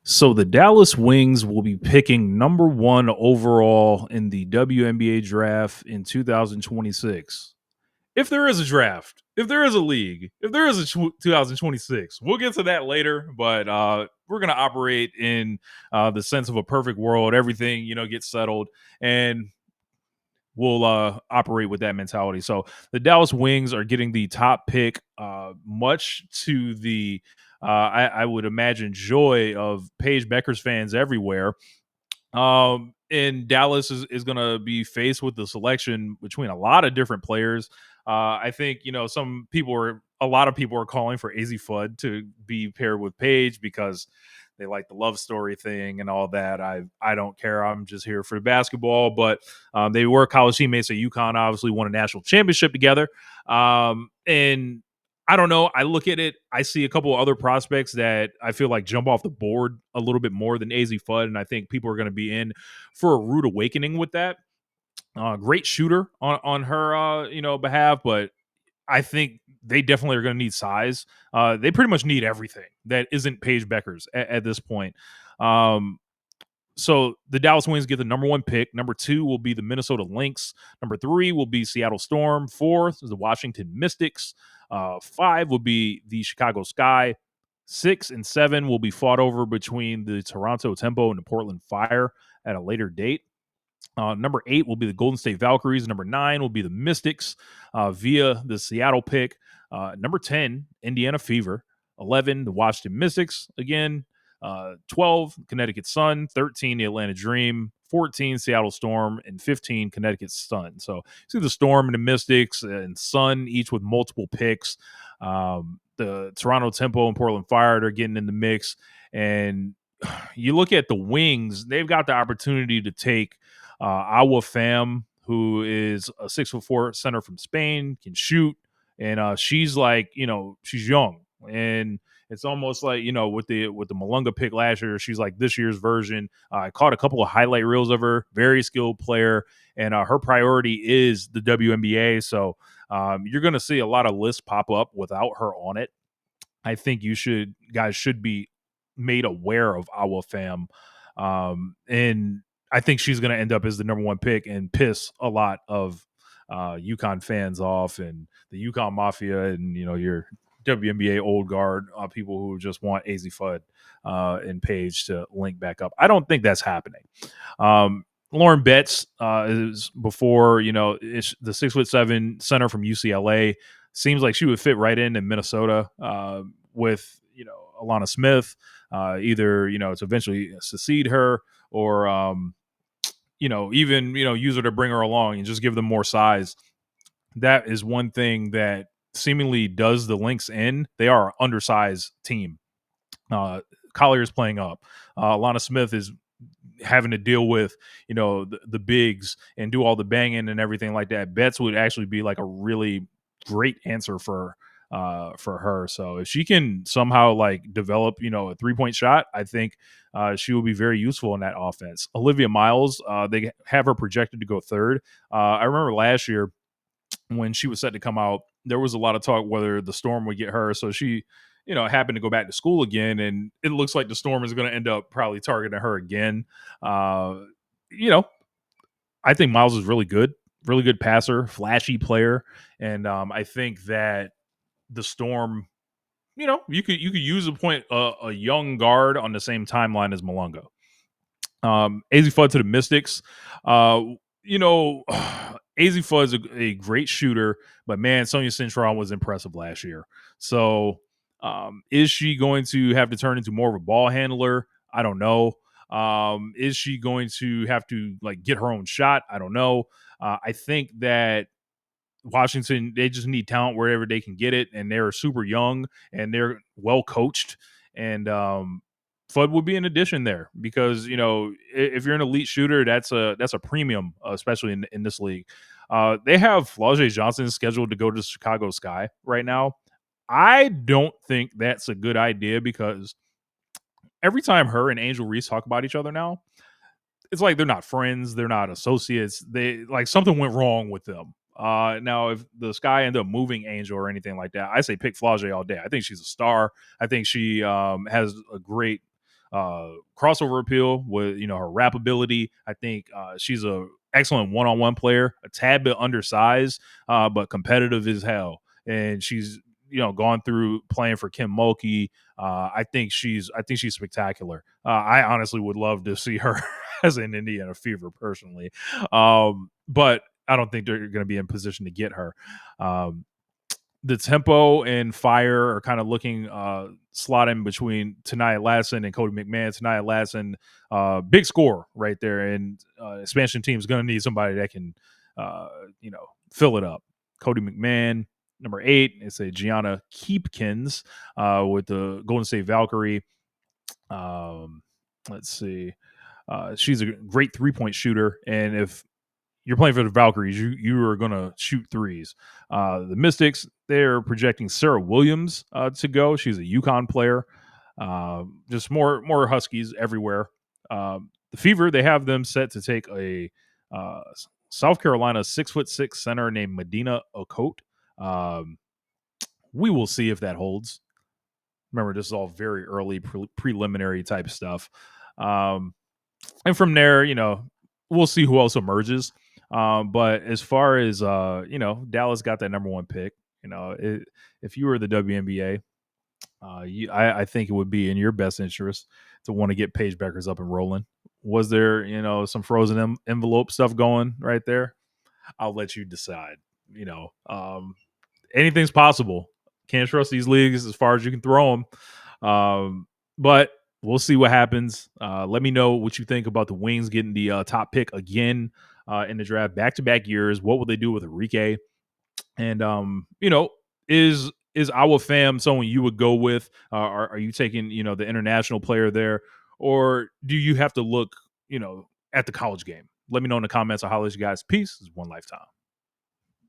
So the Dallas Wings will be picking number one overall in the WNBA draft in 2026. If there is a draft, if there is a league, if there is a 2026, we'll get to that later. But we're gonna operate in the sense of a perfect world. Everything gets settled, and we'll operate with that mentality. So the Dallas Wings are getting the top pick, much to the I would imagine joy of Paige Bueckers fans everywhere. And Dallas is going to be faced with the selection between a lot of different players. I think a lot of people are calling for AZ Fudd to be paired with Paige because they like the love story thing and all that. I don't care. I'm just here for basketball. But they were college teammates at UConn. Obviously, won a national championship together. And I don't know. I look at it. I see a couple of other prospects that I feel like jump off the board a little bit more than AZ Fudd, and I think people are going to be in for a rude awakening with that. Great shooter on her behalf, but I think they definitely are going to need size. They pretty much need everything that isn't Paige Bueckers at this point. Um, so the Dallas Wings get the number one pick. Number two will be the Minnesota Lynx. Number three will be Seattle Storm. Fourth is the Washington Mystics. Five will be the Chicago Sky. 6 and 7 will be fought over between the Toronto Tempo and the Portland Fire at a later date. Number 8 will be the Golden State Valkyries. Number 9 will be the Mystics via the Seattle pick. Number 10, Indiana Fever. 11, the Washington Mystics again. 12, Connecticut Sun. 13, the Atlanta Dream. 14, Seattle Storm. And 15, Connecticut Sun. So see the Storm and the Mystics and Sun each with multiple picks. The Toronto Tempo and Portland Fire are getting in the mix. And you look at the Wings, they've got the opportunity to take Awa Pham, who is a 6'4" center from Spain, can shoot, and she's like, she's young, and it's almost like with the Malunga pick last year, she's like this year's version. I caught a couple of highlight reels of her, very skilled player, and her priority is the WNBA. So you're going to see a lot of lists pop up without her on it. I think guys should be made aware of Awa Pham. And I think she's going to end up as the number one pick and piss a lot of UConn fans off and the UConn Mafia and, your WNBA old guard, people who just want AZ Fudd and Paige to link back up. I don't think that's happening. Lauren Betts is before, is the 6'7" center from UCLA. Seems like she would fit right in Minnesota with, Alana Smith, either, to eventually succeed her or, even, use her to bring her along and just give them more size. That is one thing that seemingly does the Lynx in. They are an undersized team. Collier's playing up. Alana Smith is having to deal with, the bigs and do all the banging and everything like that. Betts would actually be like a really great answer for her. So if she can somehow like develop, a 3-point shot, I think she will be very useful in that offense. Olivia Miles, they have her projected to go third. I remember last year when she was set to come out, there was a lot of talk whether the Storm would get her. So she, happened to go back to school again, and it looks like the Storm is going to end up probably targeting her again. You know, I think Miles is really good passer, flashy player, and I think that the Storm, you could use a young guard on the same timeline as Malunga. AZ Fudd to the Mystics. You know, AZ Fudd is a great shooter, but man, Sonia Cintron was impressive last year. So, is she going to have to turn into more of a ball handler? I don't know. Is she going to have to like get her own shot? I don't know. I think that Washington, they just need talent wherever they can get it, and they're super young and they're well coached. And Fudd would be an addition there because if you're an elite shooter, that's a premium, especially in this league. They have Flau'jae Johnson scheduled to go to Chicago Sky right now. I don't think that's a good idea because every time her and Angel Reese talk about each other now, it's like they're not friends, they're not associates. They like something went wrong with them. Now, if the Sky end up moving Angel or anything like that, I say pick Flau'jae all day. I think she's a star. I think she has a great crossover appeal with her rap ability. I think she's a excellent one-on-one player, a tad bit undersized, but competitive as hell. And she's gone through playing for Kim Mulkey. I think she's spectacular. I honestly would love to see her as an Indiana Fever personally, but I don't think they're going to be in position to get her. Um, the tempo and fire are kind of looking slotting between Tanaya Latson and Cody McMahon. Tanaya Latson, big score right there, and expansion team is going to need somebody that can, uh, fill it up. Cody McMahon, number 8, it's a Gianna Keepkins with the Golden State Valkyrie. Um, let's see. She's a great 3-point shooter, and if you're playing for the Valkyries, you are going to shoot threes. The Mystics, they're projecting Sarah Williams to go. She's a UConn player. Just more Huskies everywhere. The Fever, they have them set to take a South Carolina 6'6" center named Medina Okote. Um, we will see if that holds. Remember, this is all very early preliminary type stuff. And from there, we'll see who else emerges. But as far as Dallas got that number 1 pick. If you were the WNBA, I think it would be in your best interest to want to get Paige Bueckers up and rolling. Was there, some frozen envelope stuff going right there? I'll let you decide. Anything's possible. Can't trust these leagues as far as you can throw them. But we'll see what happens. Let me know what you think about the Wings getting the top pick again in the draft, back-to-back years. What will they do with Enrique? And is our fam someone you would go with? Are you taking the international player there, or do you have to look at the college game? Let me know in the comments. I'll holler at you guys. Peace. This is One Lifetime.